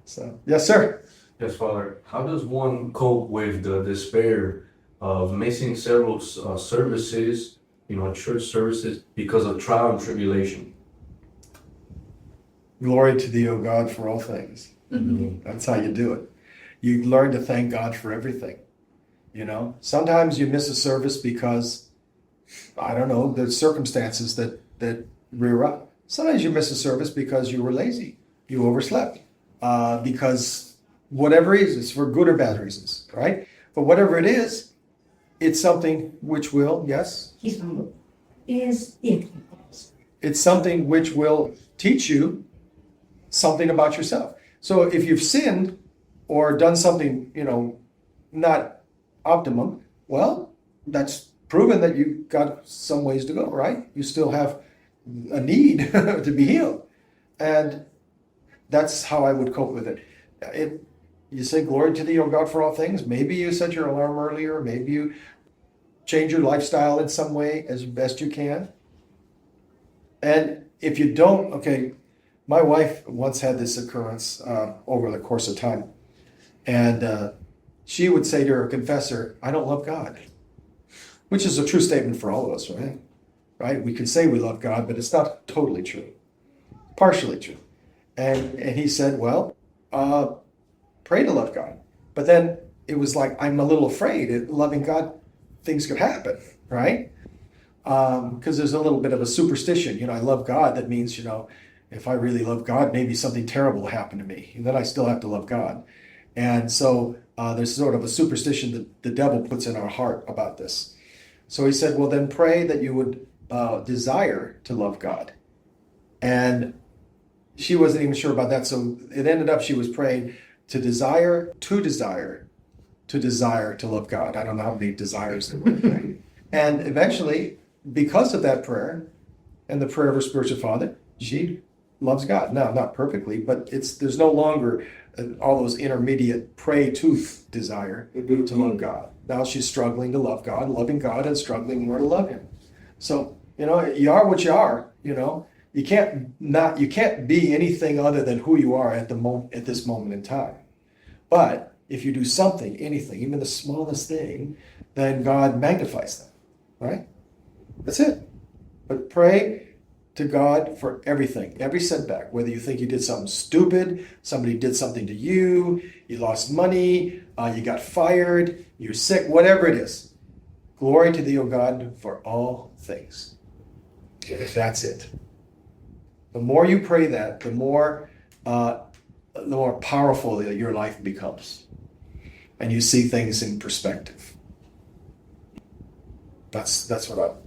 So, yes, sir. Yes, Father. How does one cope with the despair of missing several services, church services, because of trial and tribulation? Glory to thee, O God, for all things. That's how you do it. You learn to thank God for everything. Sometimes you miss a service because, I don't know, there's circumstances that rear up. Sometimes you miss a service because you were lazy, you overslept, because whatever reasons, for good or bad reasons, right? But whatever it is, it's something which will, yes? It's something which will teach you something about yourself. So if you've sinned or done something, not optimum, well, that's proven that you've got some ways to go, right? You still have a need to be healed. And that's how I would cope with it. You say, glory to thee, O God, for all things. Maybe you set your alarm earlier. Maybe you change your lifestyle in some way as best you can. And if you don't, okay, my wife once had this occurrence over the course of time. And she would say to her confessor, I don't love God. Which is a true statement for all of us, right? Right? We can say we love God, but it's not totally true. Partially true. And he said, well, pray to love God. But then it was like, I'm a little afraid that loving God, things could happen, right? Because there's a little bit of a superstition. I love God. That means, if I really love God, maybe something terrible will happen to me. And then I still have to love God. And so there's sort of a superstition that the devil puts in our heart about this. So he said, well, then pray that you would desire to love God. And she wasn't even sure about that. So it ended up she was praying to desire to love God. I don't know how many desires there were. Right? And eventually, because of that prayer and the prayer of her spiritual father, she loves God. Now, not perfectly, but there's no longer all those intermediate pray to desire to love God. Now she's struggling to love God, loving God, and struggling more to love Him. So, you are what you are. You can't be anything other than who you are at this moment in time. But if you do something, anything, even the smallest thing, then God magnifies that, right? That's it. But pray to God for everything, every setback, whether you think you did something stupid, somebody did something to you, you lost money, you got fired, you're sick, whatever it is. Glory to thee, O God, for all things. That's it. The more you pray that, the more powerful your life becomes. And you see things in perspective. That's what